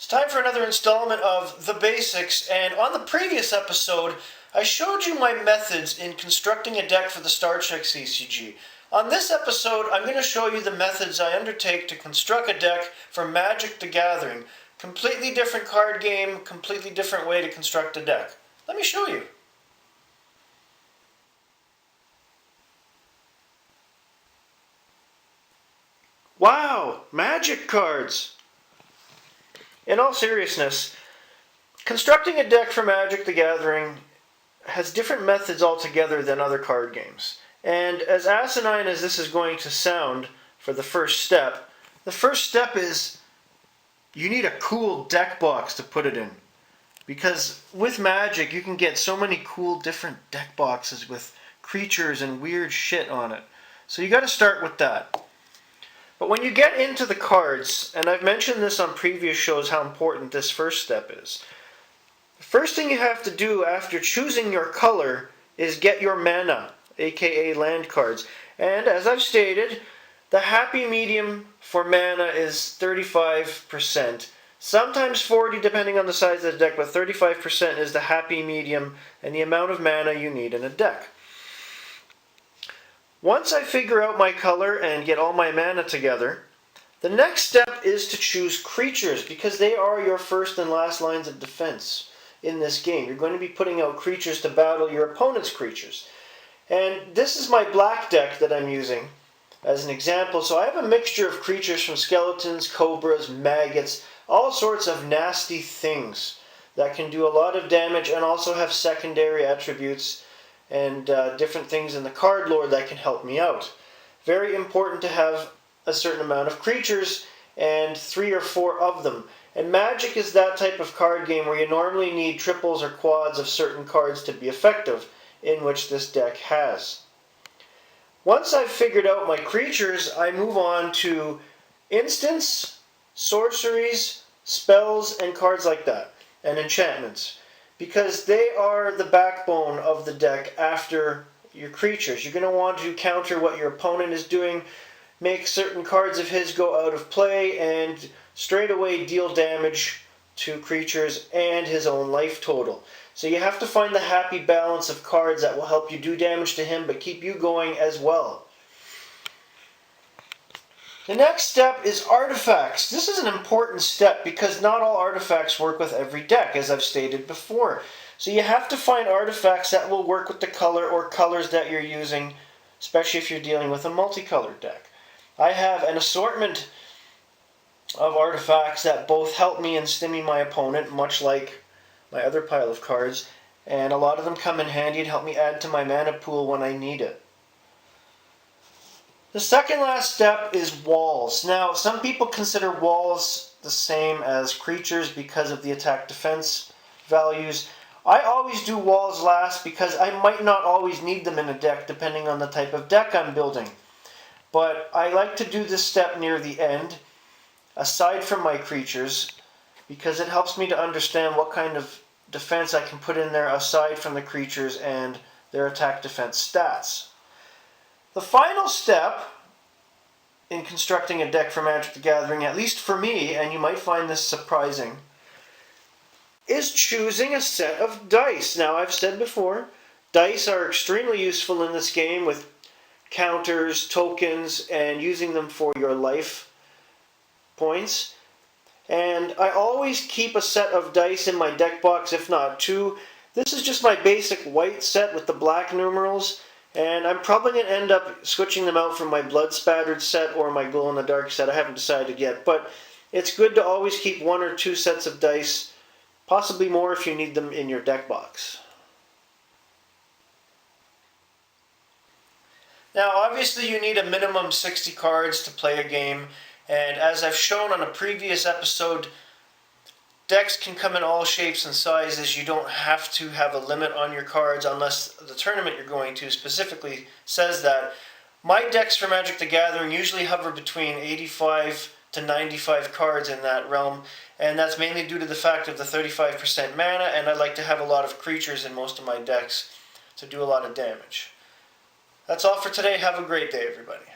It's time for another installment of The Basics, and on the previous episode, I showed you my methods in constructing a deck for the Star Trek CCG. On this episode, I'm going to show you the methods I undertake to construct a deck for Magic the Gathering. Completely different card game, completely different way to construct a deck. Let me show you. Wow, Magic cards! In all seriousness, constructing a deck for Magic the Gathering has different methods altogether than other card games. And as asinine as this is going to sound for the first step is you need a cool deck box to put it in. Because with Magic, you can get so many cool different deck boxes with creatures and weird shit on it. So you got to start with that. But when you get into the cards, and I've mentioned this on previous shows how important this first step is, the first thing you have to do after choosing your color is get your mana, aka land cards. And as I've stated, the happy medium for mana is 35%. Sometimes 40 depending on the size of the deck, but 35% is the happy medium and the amount of mana you need in a deck. Once I figure out my color and get all my mana together, the next step is to choose creatures, because they are your first and last lines of defense in this game. You're going to be putting out creatures to battle your opponent's creatures. And this is my black deck that I'm using as an example. So I have a mixture of creatures from skeletons, cobras, maggots, all sorts of nasty things that can do a lot of damage and also have secondary attributes and different things in the card lore that can help me out. Very important to have a certain amount of creatures and 3 or 4 of them. And Magic is that type of card game where you normally need triples or quads of certain cards to be effective, in which this deck has. Once I've figured out my creatures, I move on to instants, sorceries, spells, and cards like that, and enchantments. Because they are the backbone of the deck after your creatures. You're going to want to counter what your opponent is doing, make certain cards of his go out of play, and straight away deal damage to creatures and his own life total. So you have to find the happy balance of cards that will help you do damage to him but keep you going as well. The next step is artifacts. This is an important step because not all artifacts work with every deck, as I've stated before. So you have to find artifacts that will work with the color or colors that you're using, especially if you're dealing with a multicolored deck. I have an assortment of artifacts that both help me and stimmy my opponent, much like my other pile of cards, and a lot of them come in handy and help me add to my mana pool when I need it. The second last step is walls. Now, some people consider walls the same as creatures because of the attack-defense values. I always do walls last because I might not always need them in a deck depending on the type of deck I'm building. But I like to do this step near the end, aside from my creatures, because it helps me to understand what kind of defense I can put in there aside from the creatures and their attack-defense stats. The final step in constructing a deck for Magic the Gathering, at least for me, and you might find this surprising, is choosing a set of dice. Now, I've said before, dice are extremely useful in this game with counters, tokens, and using them for your life points. And I always keep a set of dice in my deck box, if not 2. This is just my basic white set with the black numerals. And I'm probably going to end up switching them out for my blood-spattered set or my glow-in-the-dark set. I haven't decided yet. But it's good to always keep 1 or 2 sets of dice, possibly more if you need them in your deck box. Now, obviously you need a minimum 60 cards to play a game. And as I've shown on a previous episode, decks can come in all shapes and sizes. You don't have to have a limit on your cards unless the tournament you're going to specifically says that. My decks for Magic the Gathering usually hover between 85 to 95 cards in that realm, and that's mainly due to the fact of the 35% mana, and I like to have a lot of creatures in most of my decks to do a lot of damage. That's all for today. Have a great day, everybody.